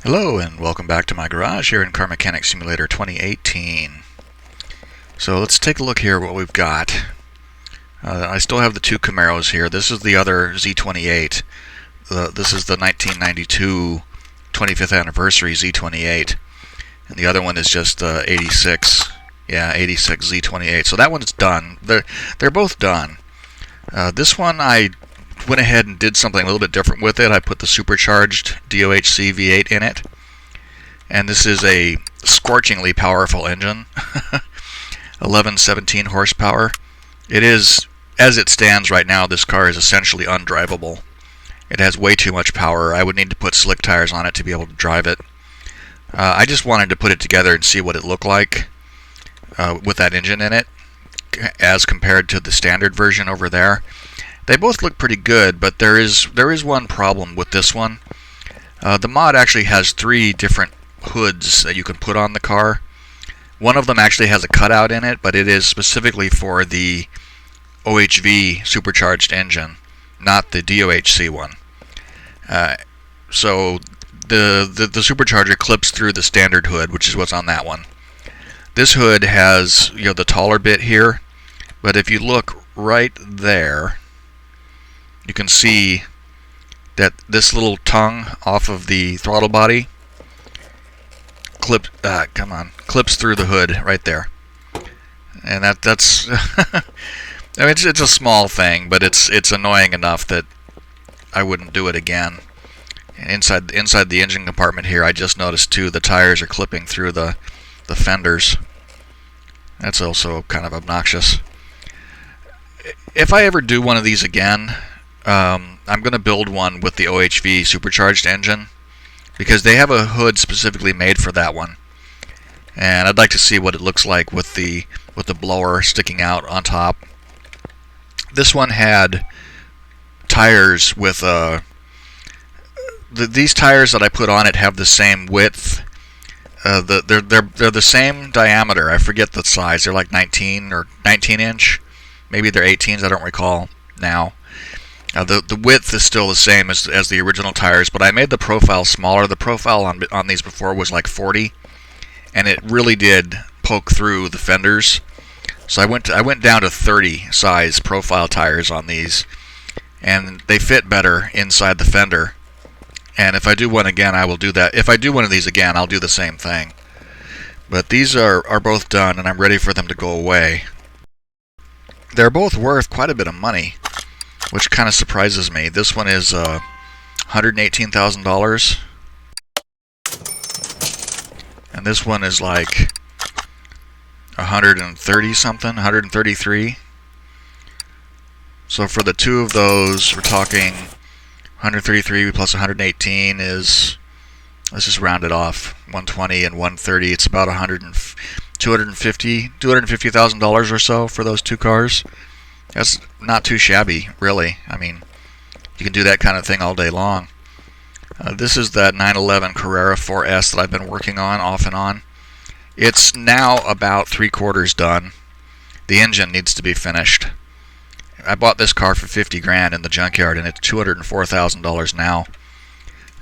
Hello and welcome back to my garage here in Car Mechanic Simulator 2018. So let's take a look here at what we've got. I still have the two Camaros here. This is the other Z28. This is the 1992 25th anniversary Z28. And the other one is just 86. Yeah, 86 Z28. So that one's done. They're both done. This one I went ahead and did something a little bit different with it. I put the supercharged DOHC V8 in it, and this is a scorchingly powerful engine. 1117 horsepower. It is, as it stands right now, this car is essentially undrivable. It has way too much power. I would need to put slick tires on it to be able to drive it. I just wanted to put it together and see what it looked like with that engine in it as compared to the standard version over there. They both look pretty good, but there is one problem with this one. The mod actually has three different hoods that you can put on the car. One of them actually has a cutout in it, but it is specifically for the OHV supercharged engine, not the DOHC one. So the supercharger clips through the standard hood, which is what's on that one. This hood has, you know, the taller bit here, but if you look right there, you can see that this little tongue off of the throttle body clips through the hood right there, and that's I mean, it's a small thing, but it's annoying enough that I wouldn't do it again. And inside the engine compartment here, I just noticed too the tires are clipping through the fenders. That's also kind of obnoxious. If I ever do one of these again, I'm going to build one with the OHV supercharged engine, because they have a hood specifically made for that one, and I'd like to see what it looks like with the blower sticking out on top. This one had tires with these tires that I put on it have the same width. They're the same diameter. I forget the size. They're like 19 or 19 inch. Maybe they're 18s. I don't recall now. The width is still the same as the original tires, but I made the profile smaller. The profile on these before was like 40, and it really did poke through the fenders. So I went down to 30 size profile tires on these, and they fit better inside the fender. And if I do one again, I will do that. If I do one of these again, I'll do the same thing. But these are both done, and I'm ready for them to go away. They're both worth quite a bit of money, which kind of surprises me. This one is $118,000, and this one is like 130 something, 133. So for the two of those, we're talking 133 plus 118 is, let's just round it off, 120 and 130. It's about $250,000 or so for those two cars. That's not too shabby, really. I mean, you can do that kind of thing all day long. This is that 911 Carrera 4S that I've been working on off and on. It's now about 3/4 done. The engine needs to be finished. I bought this car for 50 grand in the junkyard, and it's $204,000 now.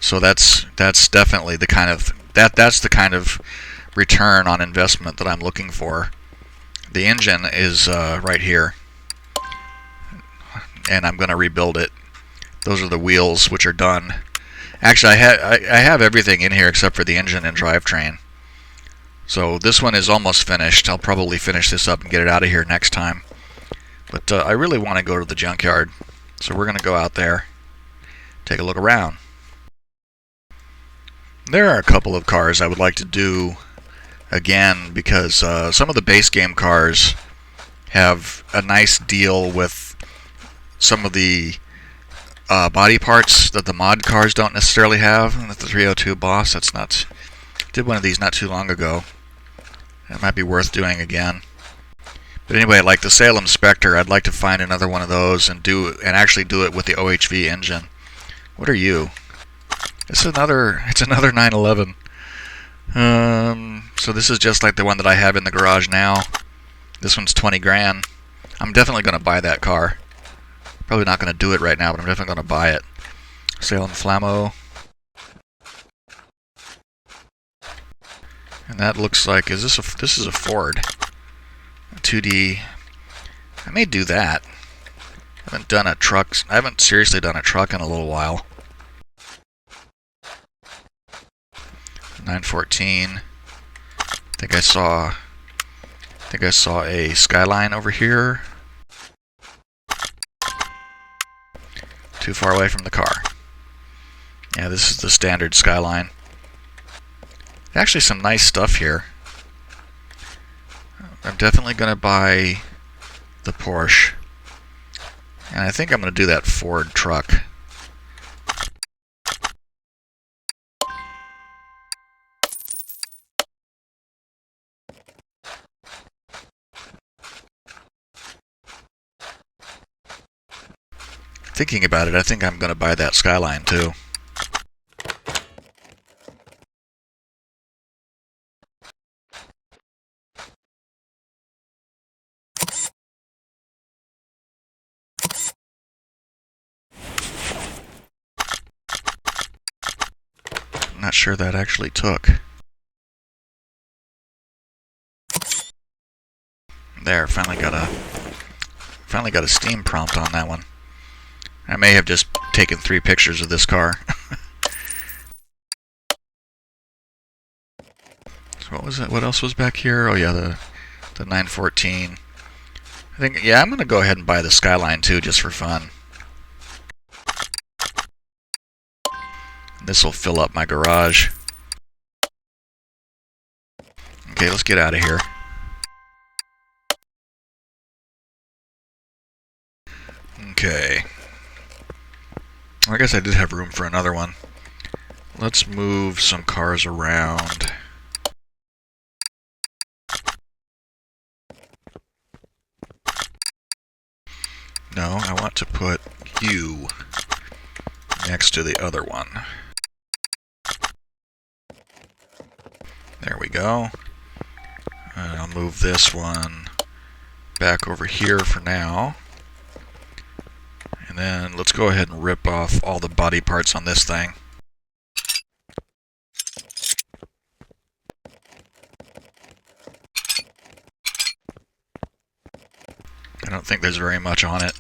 So that's definitely the kind of that's the kind of return on investment that I'm looking for. The engine is right here, and I'm going to rebuild it. Those are the wheels, which are done. Actually, I have everything in here except for the engine and drivetrain. So this one is almost finished. I'll probably finish this up and get it out of here next time. But I really want to go to the junkyard, so we're going to go out there, take a look around. There are a couple of cars I would like to do again, because some of the base game cars have a nice deal with some of the body parts that the mod cars don't necessarily have. And the 302 Boss, did one of these not too long ago. It might be worth doing again. But anyway, like the Salem Spectre, I'd like to find another one of those and actually do it with the OHV engine. What are you? It's another 911. So this is just like the one that I have in the garage now. This one's 20 grand. I'm definitely going to buy that car. Probably not going to do it right now, but I'm definitely going to buy it. Salem Flammo. that looks like, this is a Ford. A 2D. I may do that. I haven't seriously done a truck in a little while. 914. I think I saw a Skyline over here. Too far away from the car. Yeah, this is the standard Skyline. Actually, some nice stuff here. I'm definitely going to buy the Porsche. And I think I'm going to do that Ford truck. Thinking about it, I think I'm going to buy that Skyline too. I'm not sure that actually took. There, finally got a Steam prompt on that one. I may have just taken 3 pictures of this car. So what was it? What else was back here? Oh yeah, the 914. I think, yeah, I'm gonna go ahead and buy the Skyline too, just for fun. This will fill up my garage. Okay, let's get out of here. Okay. I guess I did have room for another one. Let's move some cars around. No, I want to put you next to the other one. There we go. I'll move this one back over here for now. And then let's go ahead and rip off all the body parts on this thing. I don't think there's very much on it.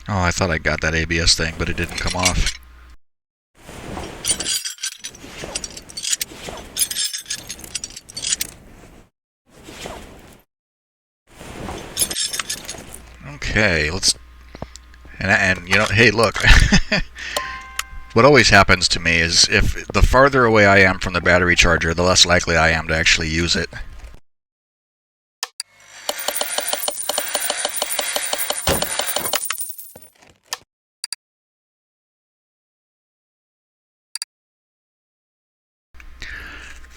Oh, I thought I got that ABS thing, but it didn't come off. Okay, let's... And you know, hey, look. What always happens to me is if the farther away I am from the battery charger, the less likely I am to actually use it.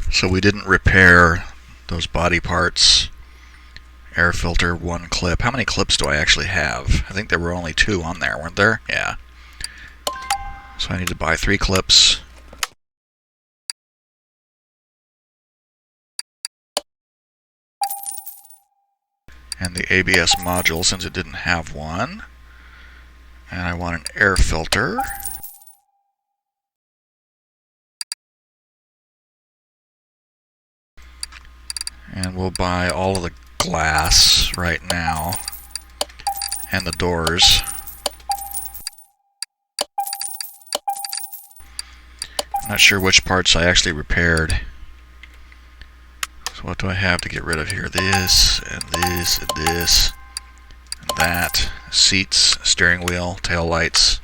So we didn't repair those body parts. Air filter, 1 clip. How many clips do I actually have? I think there were only 2 on there, weren't there? Yeah. So I need to buy 3 clips. And the ABS module, since it didn't have one. And I want an air filter. And we'll buy all of the glass right now. And the doors. I'm not sure which parts I actually repaired. So what do I have to get rid of here? This, and this, and this, and that. Seats, steering wheel, tail lights.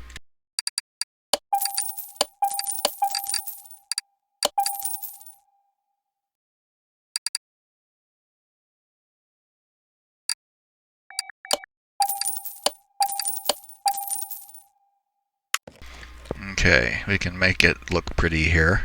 Okay, we can make it look pretty here.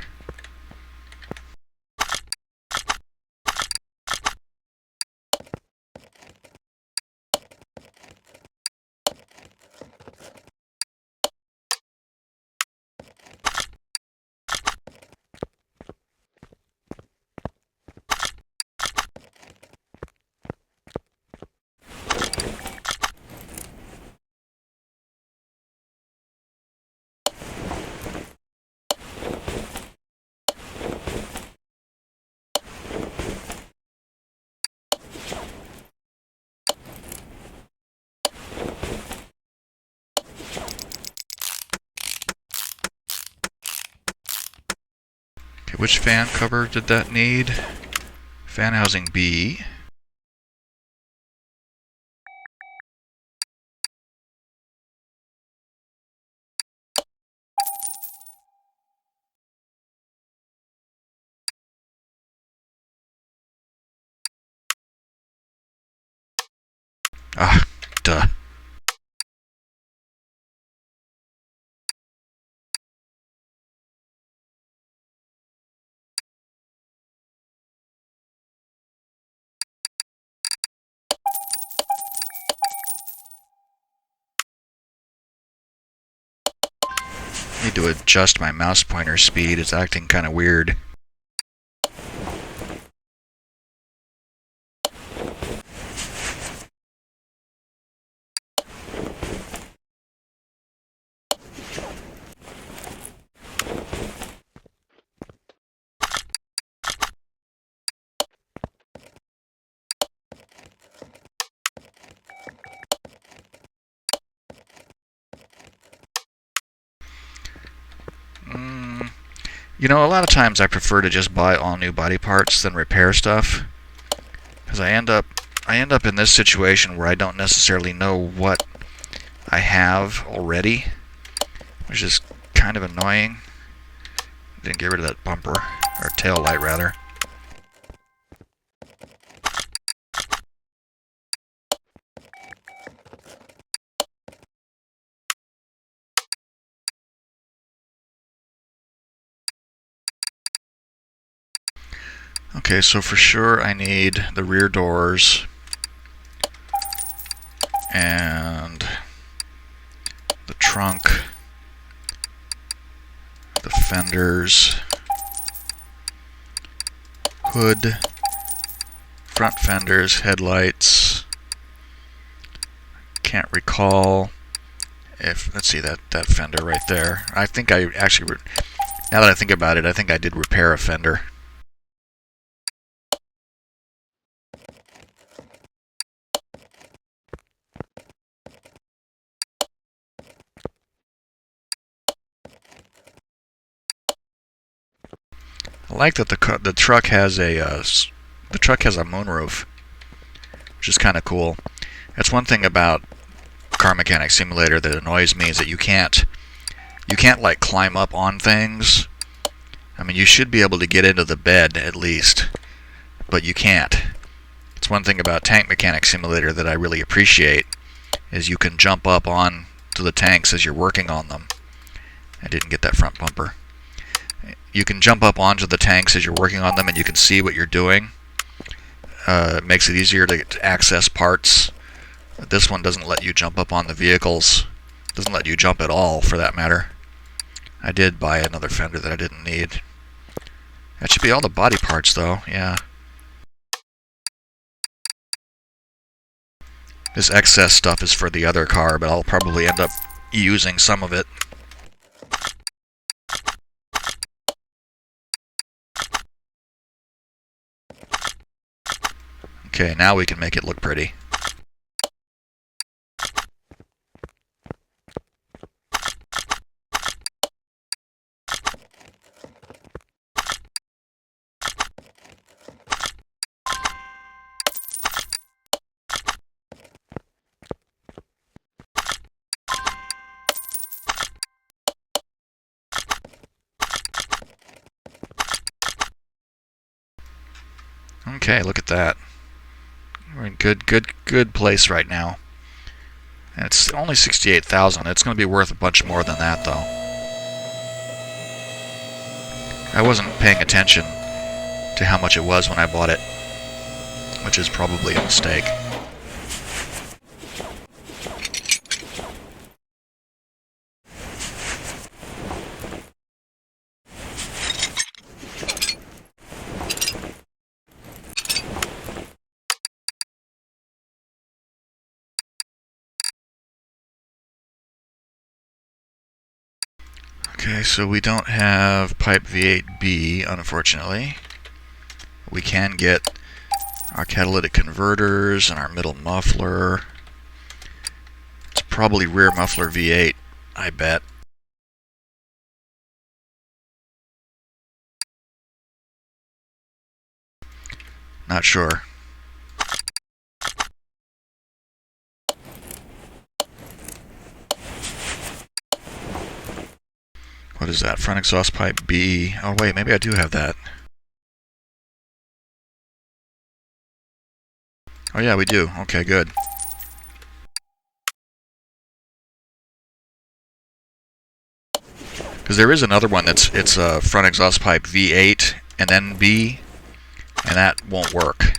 Which fan cover did that need? Fan housing B. Ah, duh. Need to adjust my mouse pointer speed. It's acting kind of weird. You know, a lot of times I prefer to just buy all new body parts than repair stuff, because I end up in this situation where I don't necessarily know what I have already, which is kind of annoying. Didn't get rid of that bumper, or tail light rather. Okay, so for sure I need the rear doors and the trunk, the fenders, hood, front fenders, headlights. Can't recall if, let's see, that fender right there. I think I actually, now that I think about it, I think I did repair a fender. I like that the truck has a moonroof, which is kind of cool. That's one thing about Car Mechanic Simulator that annoys me, is that you can't like climb up on things. I mean, you should be able to get into the bed at least, but you can't. It's one thing about Tank Mechanic Simulator that I really appreciate, is you can jump up on to the tanks as you're working on them. I didn't get that front bumper. You can jump up onto the tanks as you're working on them, and you can see what you're doing. It makes it easier to access parts. This one doesn't let you jump up on the vehicles. Doesn't let you jump at all, for that matter. I did buy another fender that I didn't need. That should be all the body parts, though. Yeah. This excess stuff is for the other car, but I'll probably end up using some of it. Okay, now we can make it look pretty. Okay, look at that. We're in good place right now. And it's only 68,000. It's going to be worth a bunch more than that, though. I wasn't paying attention to how much it was when I bought it, which is probably a mistake. Okay, so we don't have pipe V8B, unfortunately. We can get our catalytic converters and our middle muffler. It's probably rear muffler V8, I bet. Not sure. What is that? Front exhaust pipe B. Oh wait, maybe I do have that. Oh yeah, we do. Okay, good. Because there is another one it's a front exhaust pipe V8 and then B, and that won't work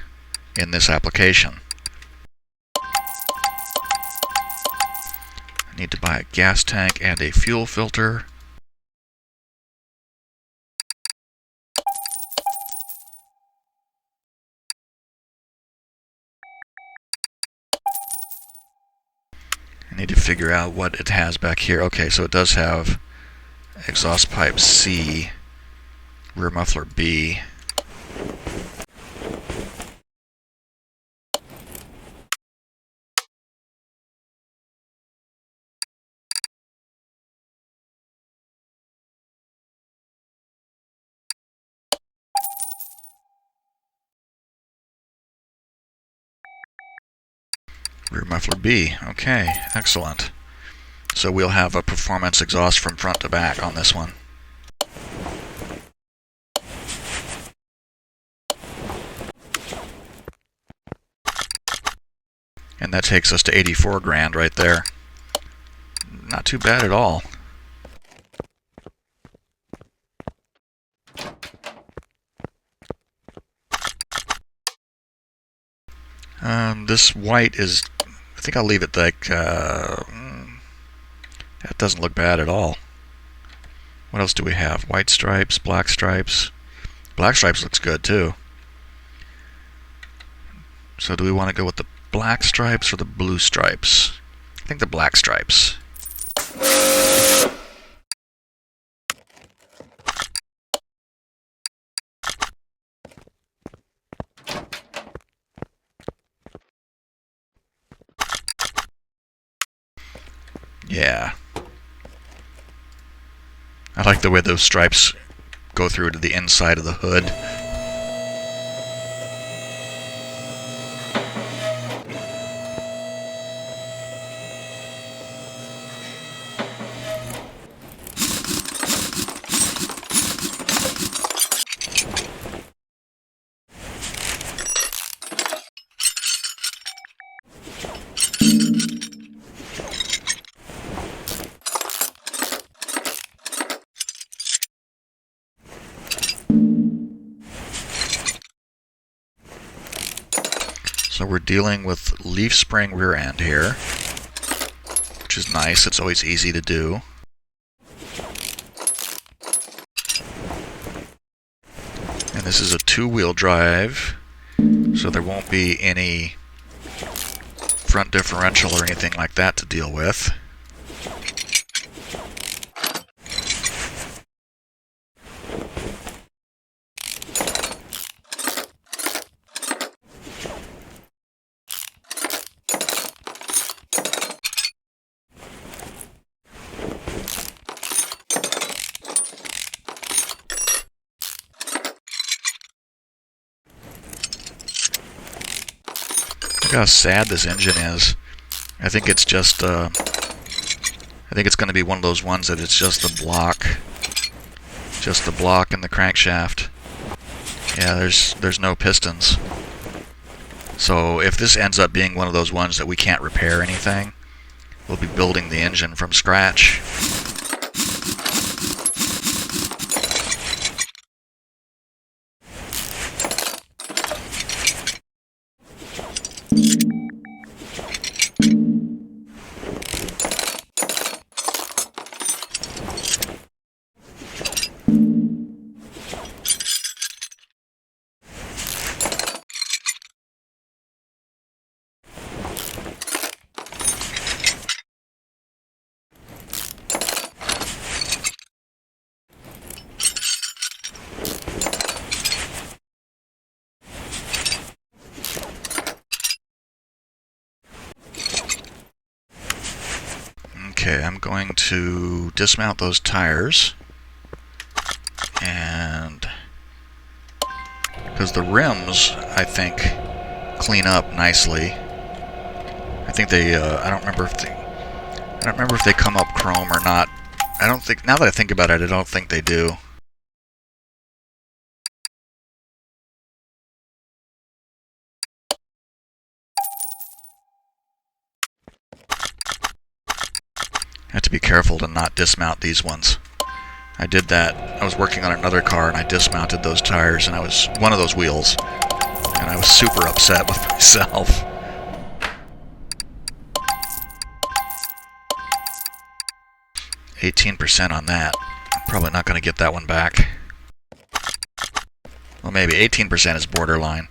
in this application. I need to buy a gas tank and a fuel filter. I need to figure out what it has back here. Okay, so it does have exhaust pipe C, rear muffler B. Rear muffler B. Okay, excellent. So we'll have a performance exhaust from front to back on this one. And that takes us to 84 grand right there. Not too bad at all. This white is, I think I'll leave it like, that doesn't look bad at all. What else do we have? White stripes, black stripes. Black stripes looks good too. So do we want to go with the black stripes or the blue stripes? I think the black stripes. Yeah. I like the way those stripes go through to the inside of the hood. So we're dealing with leaf spring rear end here, which is nice. It's always easy to do. And this is a two-wheel drive, so there won't be any front differential or anything like that to deal with. Look how sad this engine is. I think it's just, I think it's going to be one of those ones that it's just the block and the crankshaft. Yeah, there's no pistons. So if this ends up being one of those ones that we can't repair anything, we'll be building the engine from scratch. Okay, I'm going to dismount those tires and because the rims, I think, clean up nicely. I think they, I don't remember if they come up chrome or not. I don't think, now that I think about it, I don't think they do. I have to be careful to not dismount these ones. I did that. I was working on another car and I dismounted those tires, and I was one of those wheels, and I was super upset with myself. $18% on that. I'm probably not going to get that one back. Well, maybe 18% is borderline.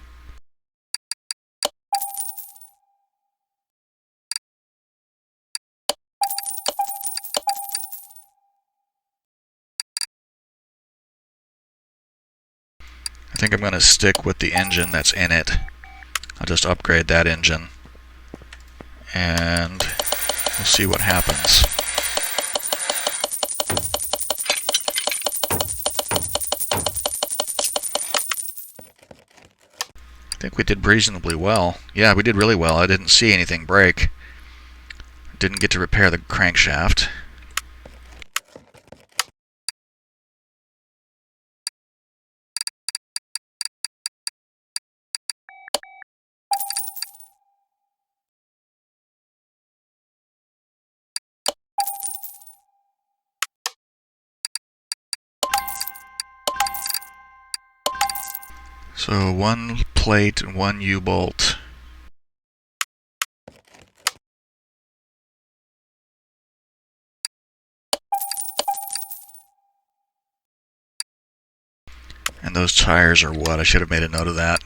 I think I'm going to stick with the engine that's in it. I'll just upgrade that engine, and we'll see what happens. I think we did reasonably well. Yeah, we did really well. I didn't see anything break. Didn't get to repair the crankshaft. So 1 plate and 1 U-bolt. And those tires are what? I should have made a note of that.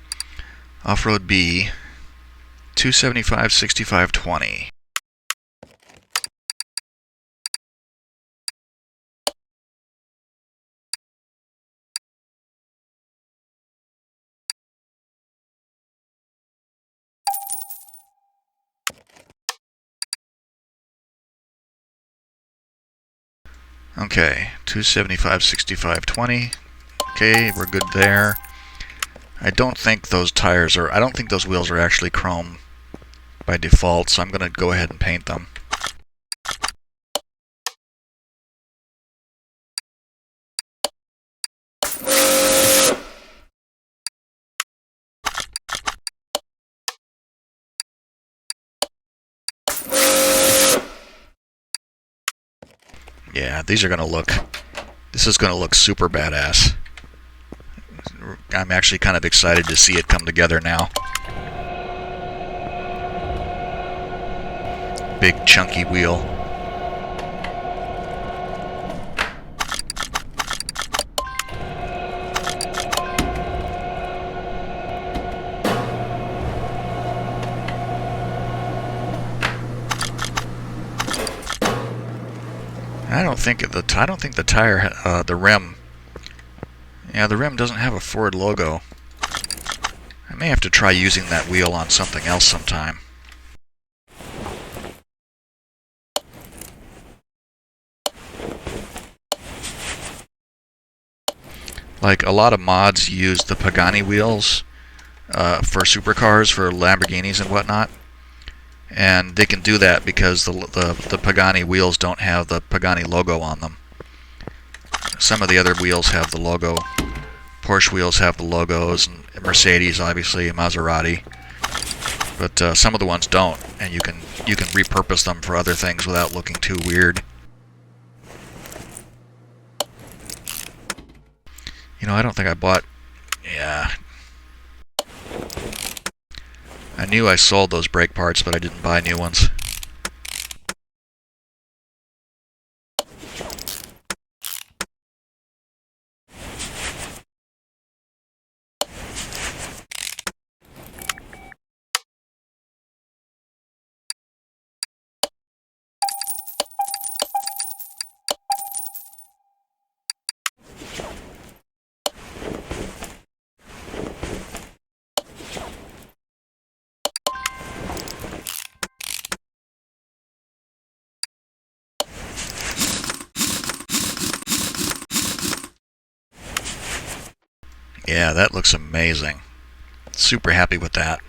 Off-road B, 275, 65, 20. Okay, 275, 65, 20. Okay, we're good there. I don't think those tires are, I don't think those wheels are actually chrome by default, so I'm going to go ahead and paint them. Yeah, these are going to look, this is going to look super badass. I'm actually kind of excited to see it come together now. Big chunky wheel. I don't think the tire, the rim. Yeah, the rim doesn't have a Ford logo. I may have to try using that wheel on something else sometime. Like, a lot of mods use the Pagani wheels for supercars, for Lamborghinis and whatnot. And they can do that because the Pagani wheels don't have the Pagani logo on them. Some of the other wheels have the logo. Porsche wheels have the logos, and Mercedes, obviously, Maserati. But some of the ones don't, and you can repurpose them for other things without looking too weird. You know, I don't think I bought... Yeah. I knew I sold those brake parts, but I didn't buy new ones. Yeah, that looks amazing. Super happy with that.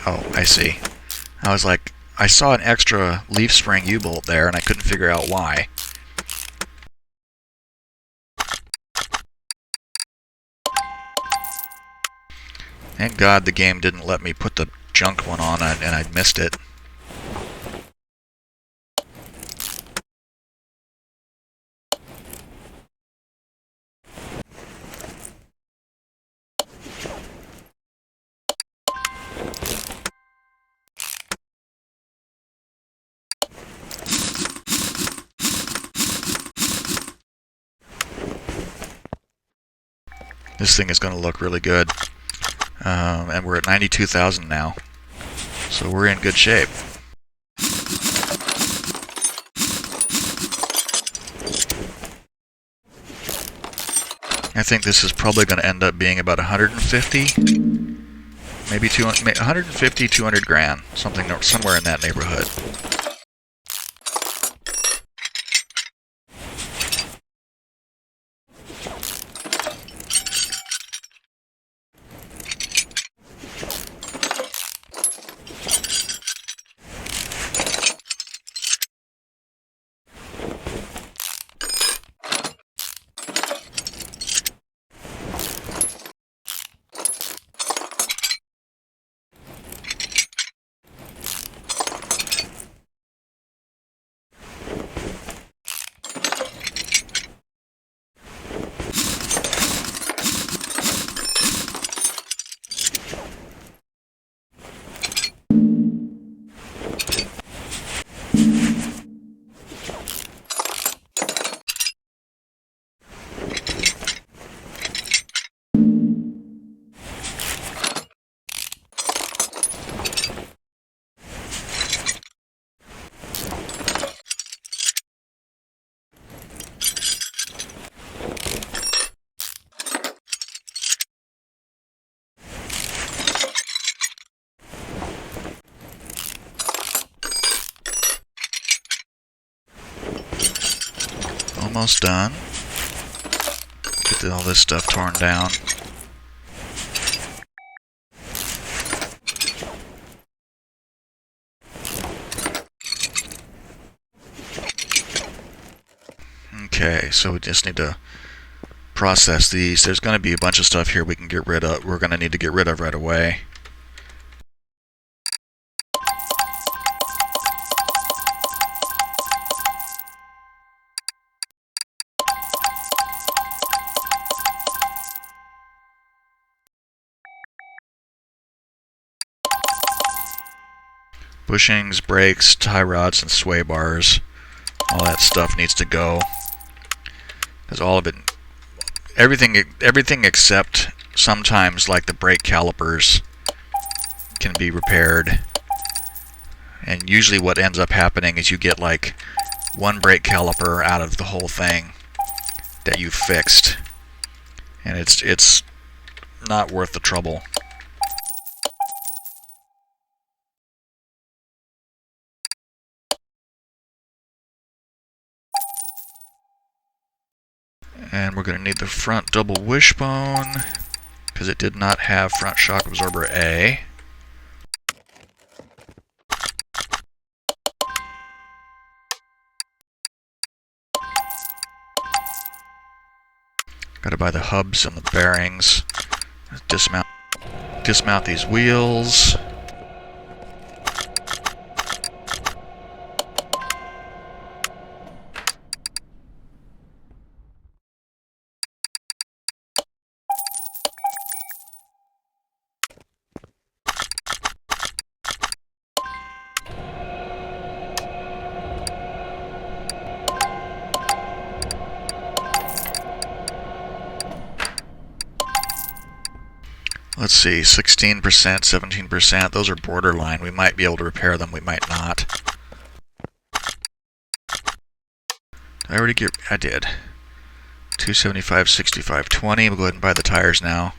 Oh, I see. I was like, I saw an extra leaf spring U-bolt there, and I couldn't figure out why. Thank God the game didn't let me put the junk one on, and I missed it. This thing is going to look really good. And we're at 92,000 now. So we're in good shape. I think this is probably going to end up being about 150, maybe 200, 150, 200 grand, somewhere in that neighborhood. Almost done. Get all this stuff torn down. Okay, so we just need to process these. There's going to be a bunch of stuff here we can get rid of. We're going to need to get rid of right away. Bushings, brakes, tie rods, and sway bars. All that stuff needs to go. Because all of it, everything except sometimes like the brake calipers can be repaired. And usually what ends up happening is you get like one brake caliper out of the whole thing that you fixed. And it's not worth the trouble. And we're going to need the front double wishbone because it did not have front shock absorber A. Got to buy the hubs and the bearings. Dismount these wheels. Let's see, 16%, 17%, those are borderline. We might be able to repair them, we might not. Did I already get... I did. 275, 65, 20. We'll go ahead and buy the tires now.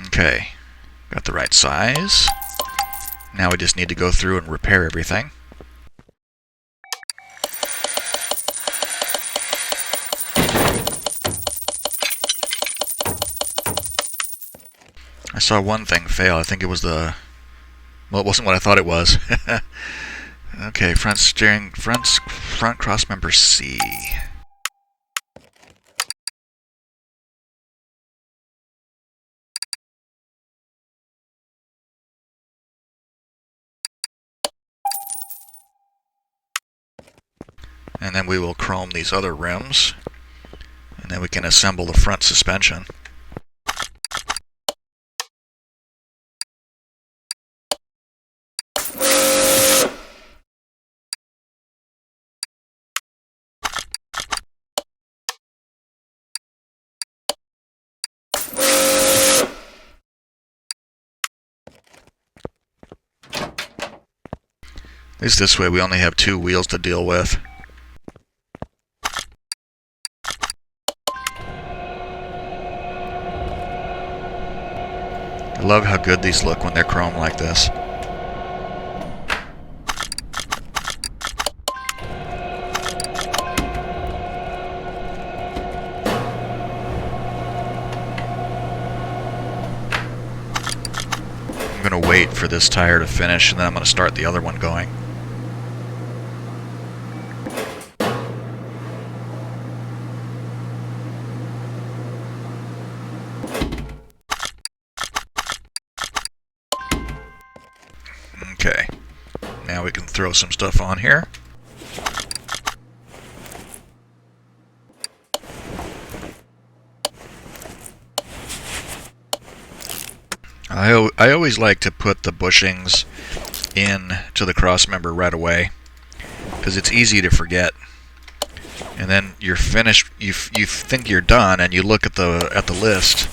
Okay, got the right size. Now we just need to go through and repair everything. I saw one thing fail. I think it was the... Well, it wasn't what I thought it was. Okay, front cross member C. And then we will chrome these other rims, and then we can assemble the front suspension. At least this way we only have 2 wheels to deal with. I love how good these look when they're chrome like this. I'm going to wait for this tire to finish, and then I'm going to start the other one going. Okay, now we can throw some stuff on here. I always like to put the bushings in to the cross member right away, because it's easy to forget. And then you're finished. You think you're done, and you look at the list,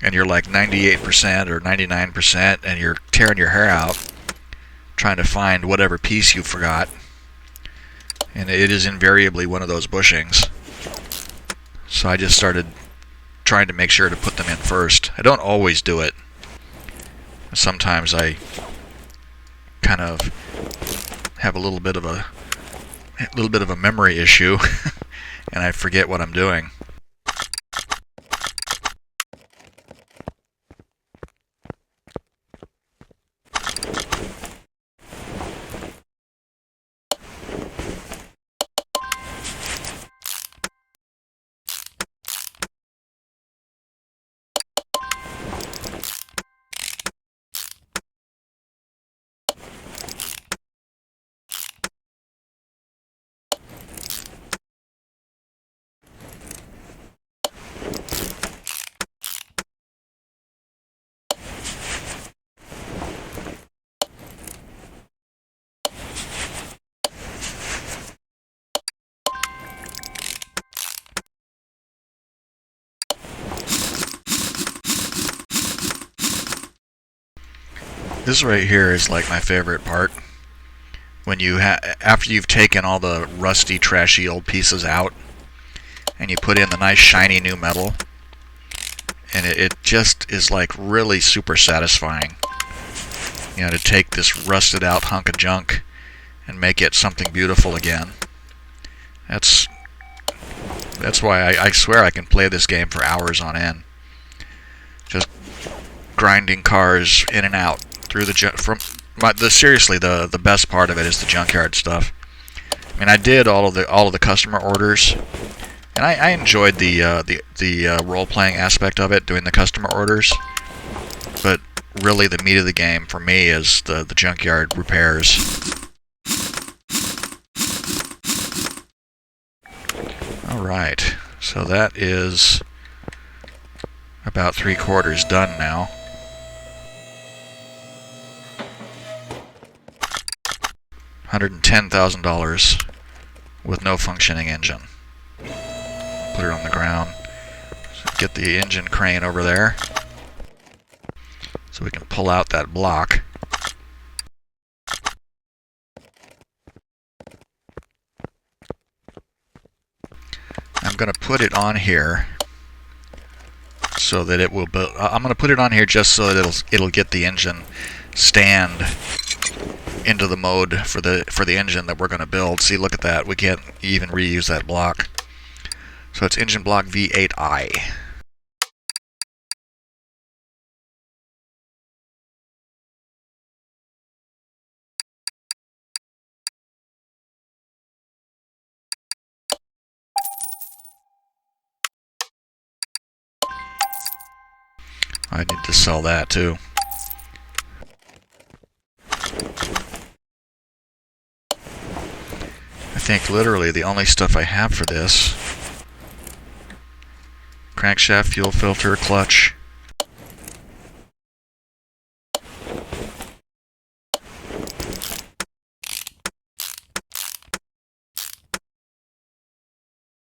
and you're like 98% or 99%, and you're tearing your hair out trying to find whatever piece you forgot. And it is invariably one of those bushings. So I just started trying to make sure to put them in first. I don't always do it. Sometimes I kind of have a little bit of a memory issue and I forget what I'm doing. This right here is like my favorite part. When you after you've taken all the rusty, trashy old pieces out, and you put in the nice, shiny new metal, and it just is like really super satisfying. You know, to take this rusted out hunk of junk and make it something beautiful again. That's why I swear I can play this game for hours on end. Just grinding cars in and out through seriously the best part of it is the junkyard stuff. I mean, I did all of the customer orders, and I enjoyed the role playing aspect of it, doing the customer orders. But really, the meat of the game for me is the junkyard repairs. All right, so that is about 3/4 done now. $110,000 with no functioning engine. Put it on the ground. get the engine crane over there so we can pull out that block. I'm going to put it on here so that it will build. I'm going to put it on here just so that it'll get the engine stand into the mode for the engine that we're going to build. See, look at that. We can't even reuse that block. So it's engine block V8i. I need to sell that too. I think literally the only stuff I have for this: crankshaft, fuel filter, clutch.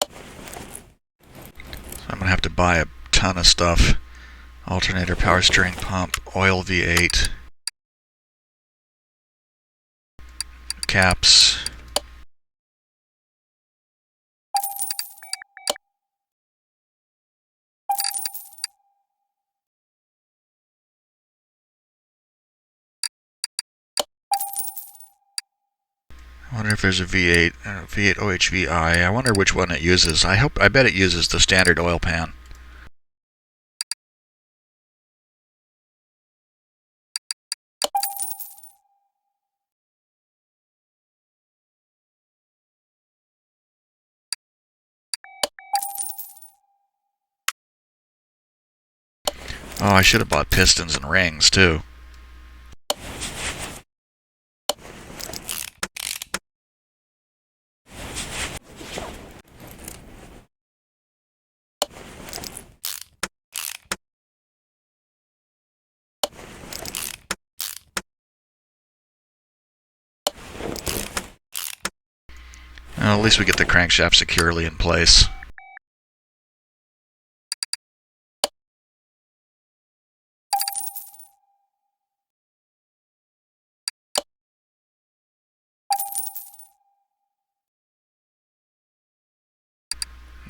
So I'm going to have to buy a ton of stuff. Alternator, power steering pump, oil V8, caps. I wonder if there's a V8 OHVI. I wonder which one it uses. I bet it uses the standard oil pan. Oh, I should have bought pistons and rings too. Well, at least we get the crankshaft securely in place.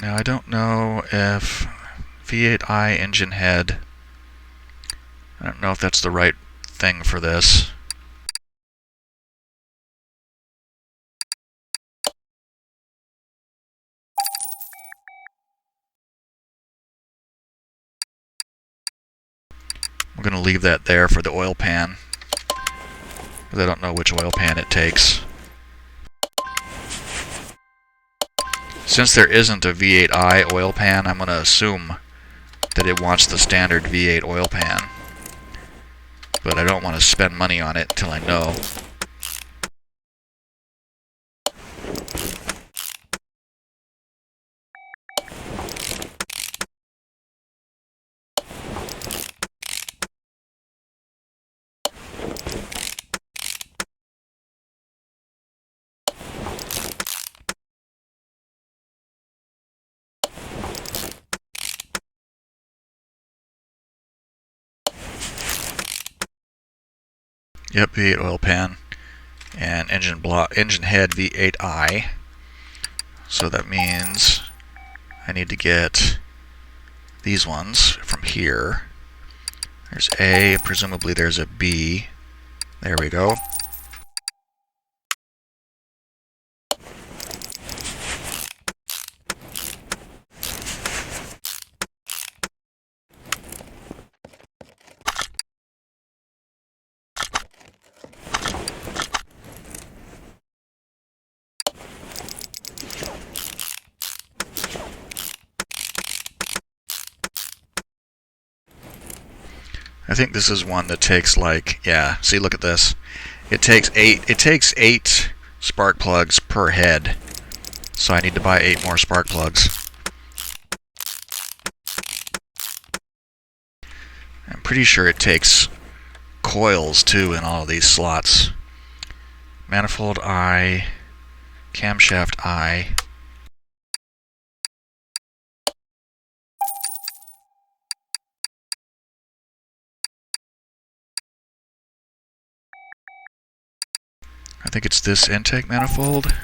Now I don't know if V8i engine head, I don't know if that's the right thing for this. I'm going to leave that there for the oil pan, because I don't know which oil pan it takes. Since there isn't a V8i oil pan, I'm going to assume that it wants the standard V8 oil pan. But I don't want to spend money on it until I know. Yep, V8 oil pan and engine head V8i. So that means I need to get these ones from here. There's A, presumably there's a B. There we go. I think this is one that takes like, yeah, see, look at this. It takes eight spark plugs per head. So I need to buy 8 more spark plugs. I'm pretty sure it takes coils too in all of these slots. Manifold I, camshaft I. think it's this intake manifold.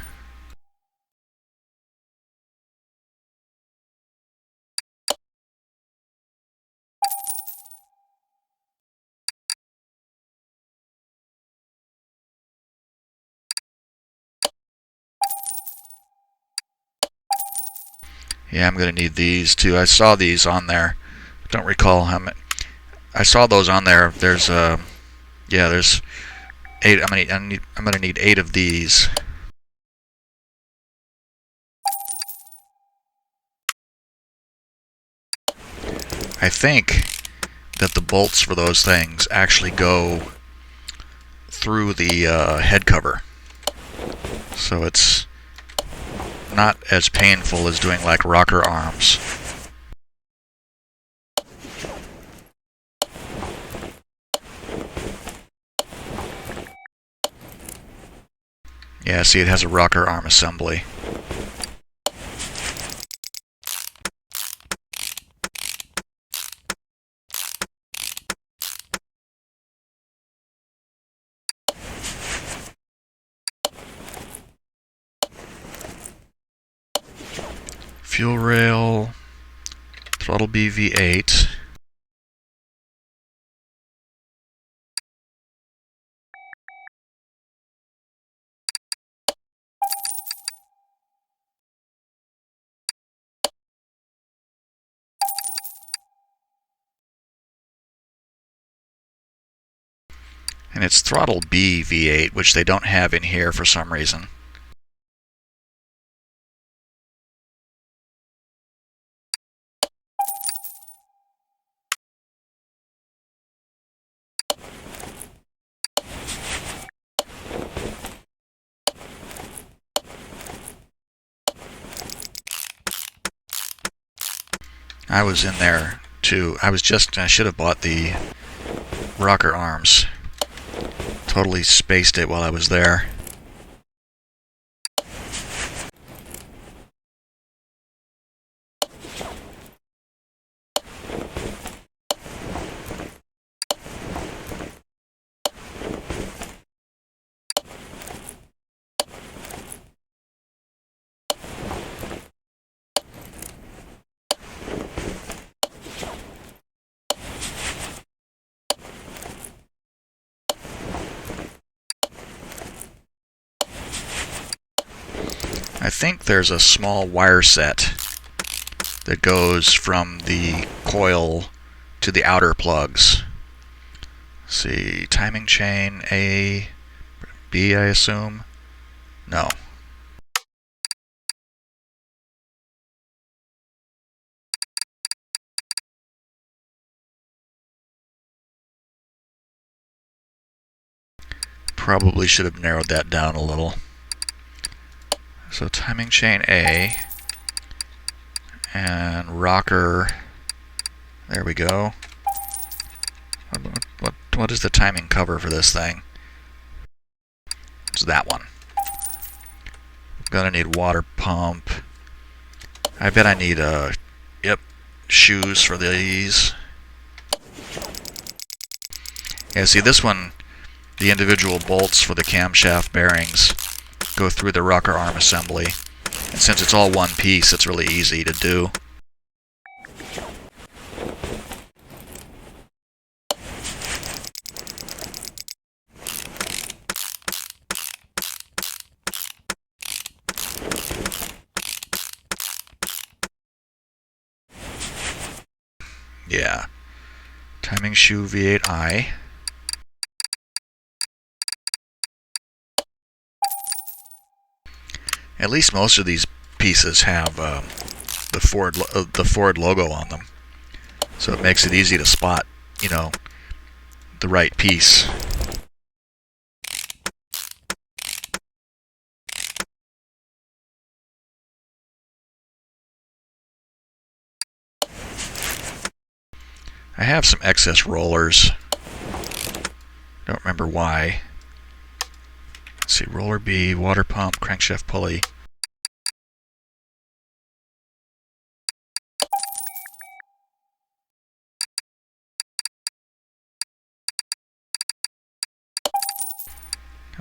Yeah, I'm going to need these too. I saw these on there. Don't recall how many. I saw those on there. There's yeah, there's 8. I'm going to need 8 of these. I think that the bolts for those things actually go through the head cover, so it's not as painful as doing like rocker arms. Yeah, see, it has a rocker arm assembly. Fuel rail, throttle B V8. And it's throttle B V8, which they don't have in here for some reason. I was in there too. I should have bought the rocker arms. Totally spaced it while I was there. I think there's a small wire set that goes from the coil to the outer plugs. Let's see, timing chain A, B, I assume? No. Probably should have narrowed that down a little. So timing chain A and rocker, there we go. What is the timing cover for this thing? It's that one. Gonna need water pump. I bet I need shoes for these. Yeah, see this one, the individual bolts for the camshaft bearings go through the rocker arm assembly. And since it's all one piece, it's really easy to do. Yeah. Timing shoe V8i. At least most of these pieces have the Ford logo on them, so it makes it easy to spot, the right piece. I have some excess rollers. Don't remember why. Let's see, roller B, water pump, crankshaft pulley.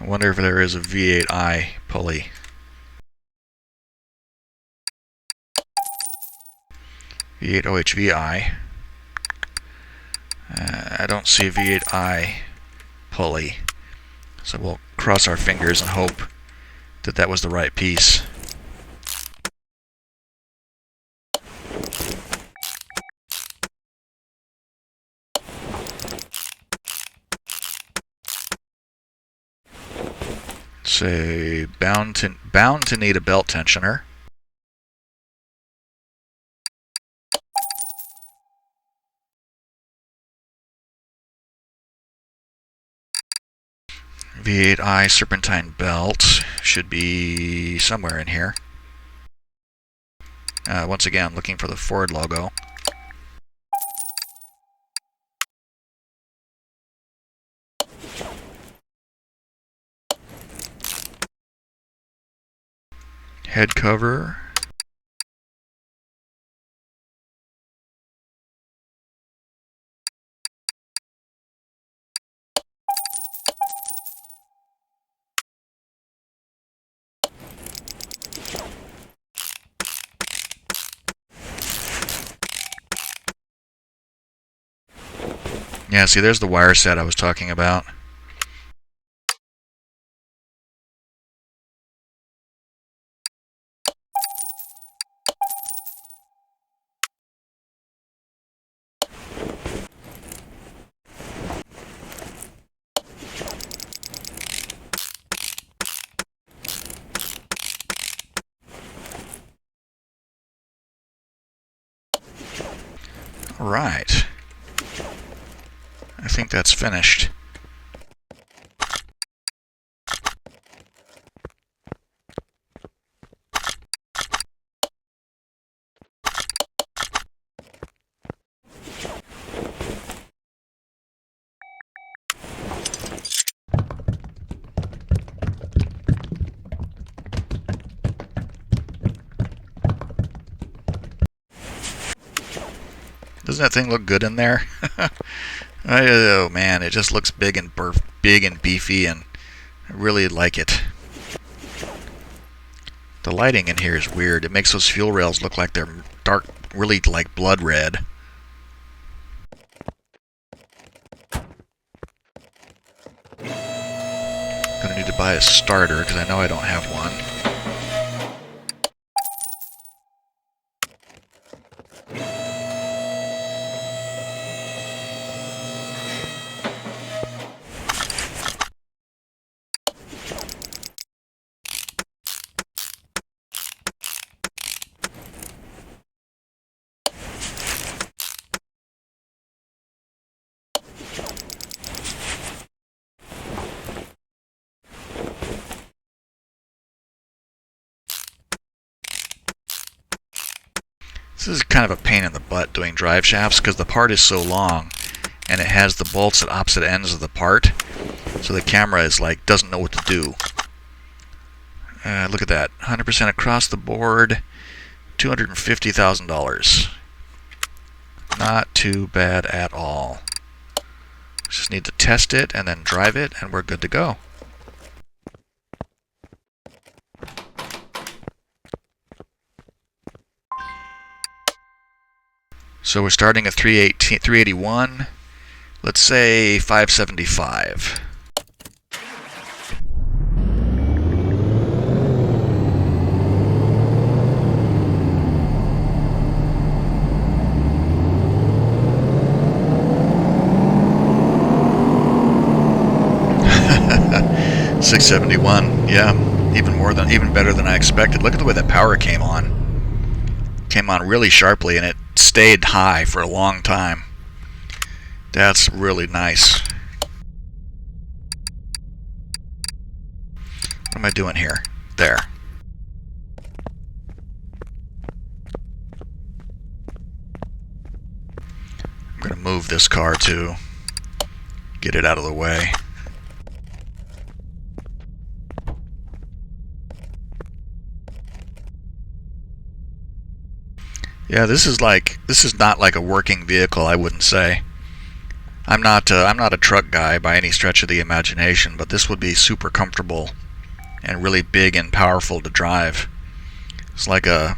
I wonder if there is a V8i pulley. V8 OHVI. I don't see a V8i pulley, so we'll cross our fingers and hope that that was the right piece. Say bound to need a belt tensioner. V8i serpentine belt should be somewhere in here. Once again, looking for the Ford logo. Head cover. Yeah, see, there's the wire set I was talking about. All right. I think that's finished. Doesn't that thing look good in there? Oh man, it just looks big and beefy, and I really like it. The lighting in here is weird. It makes those fuel rails look like they're dark, really like blood red. Gonna need to buy a starter because I know I don't have one. This is kind of a pain in the butt doing drive shafts because the part is so long and it has the bolts at opposite ends of the part, so the camera is like doesn't know what to do. Look at that, 100% across the board, $250,000. Not too bad at all. Just need to test it and then drive it and we're good to go. So we're starting at 381, let's say 575. $671, yeah, even better than I expected. Look at the way that power came on. Came on really sharply and it stayed high for a long time. That's really nice. What am I doing here? There. I'm going to move this car too. Get it out of the way. Yeah, this is not like a working vehicle, I wouldn't say. I'm not a truck guy by any stretch of the imagination, but this would be super comfortable and really big and powerful to drive. It's like a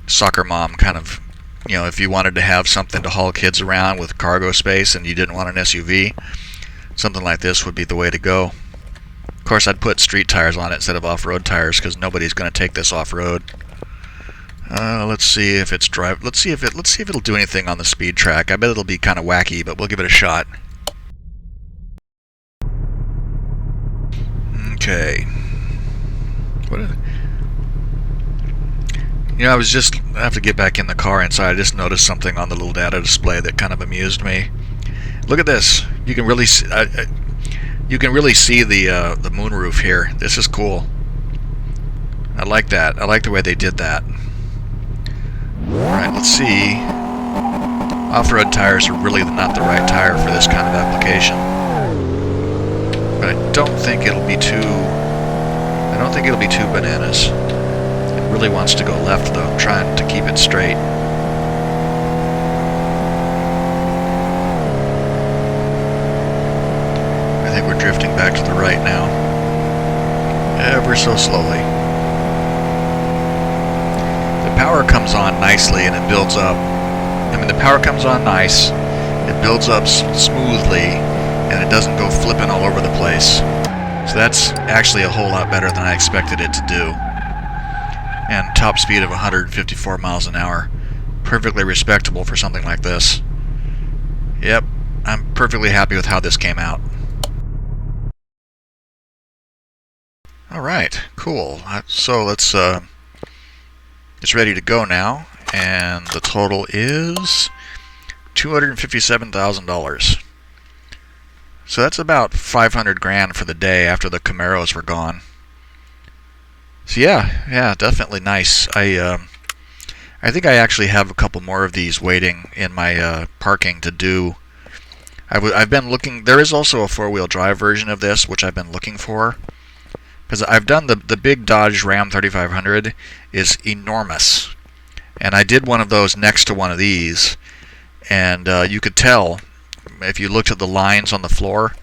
soccer mom kind of, if you wanted to have something to haul kids around with cargo space and you didn't want an SUV, something like this would be the way to go. Of course, I'd put street tires on it instead of off-road tires because nobody's going to take this off-road. Let's see if it's drive. Let's see if it'll do anything on the speed track. I bet it'll be kind of wacky, but we'll give it a shot. Okay. I have to get back in the car inside. I just noticed something on the little data display that kind of amused me. Look at this. You can really see, the moonroof here. This is cool. I like that. I like the way they did that. Alright, let's see. Off-road tires are really not the right tire for this kind of application. But I don't think it'll be too bananas. It really wants to go left though. I'm trying to keep it straight. I think we're drifting back to the right now. Ever so slowly. The power comes on nicely and it builds up. The power comes on nice, it builds up smoothly, and it doesn't go flipping all over the place. So that's actually a whole lot better than I expected it to do. And top speed of 154 miles an hour. Perfectly respectable for something like this. Yep, I'm perfectly happy with how this came out. Alright, cool. So it's ready to go now, and the total is $257,000. So that's about 500 grand for the day after the Camaros were gone. So yeah, definitely nice. I think I actually have a couple more of these waiting in my parking to do. I've been looking. There is also a four-wheel drive version of this, which I've been looking for. Because I've done the big Dodge Ram 3500 is enormous. And I did one of those next to one of these. And you could tell, if you looked at the lines on the floor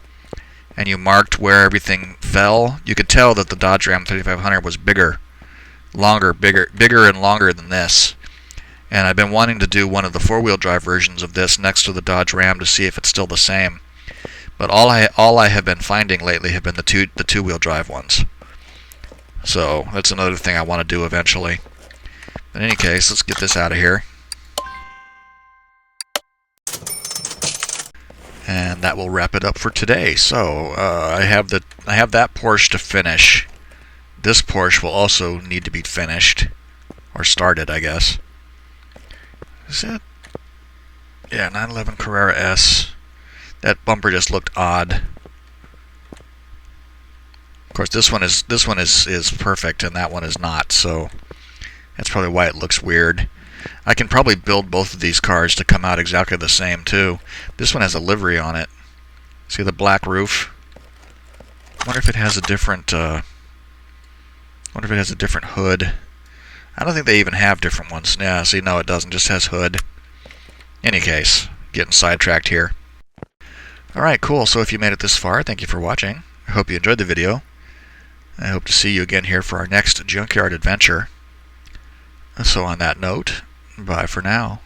and you marked where everything fell, you could tell that the Dodge Ram 3500 was bigger and longer than this. And I've been wanting to do one of the four-wheel drive versions of this next to the Dodge Ram to see if it's still the same. But all I have been finding lately have been the two-wheel drive ones. So that's another thing I want to do eventually. In any case, let's get this out of here. And that will wrap it up for today. So I have that Porsche to finish. This Porsche will also need to be finished or started, I guess. Is it? Yeah, 911 Carrera S. That bumper just looked odd. Of course, this one is perfect, and that one is not. So that's probably why it looks weird. I can probably build both of these cars to come out exactly the same too. This one has a livery on it. See the black roof? I wonder if it has a different. Wonder if it has a different hood. I don't think they even have different ones. Yeah, see, no, it doesn't. Just has hood. Any case, getting sidetracked here. Alright, cool. So if you made it this far, thank you for watching. I hope you enjoyed the video. I hope to see you again here for our next Junkyard adventure. So on that note, bye for now.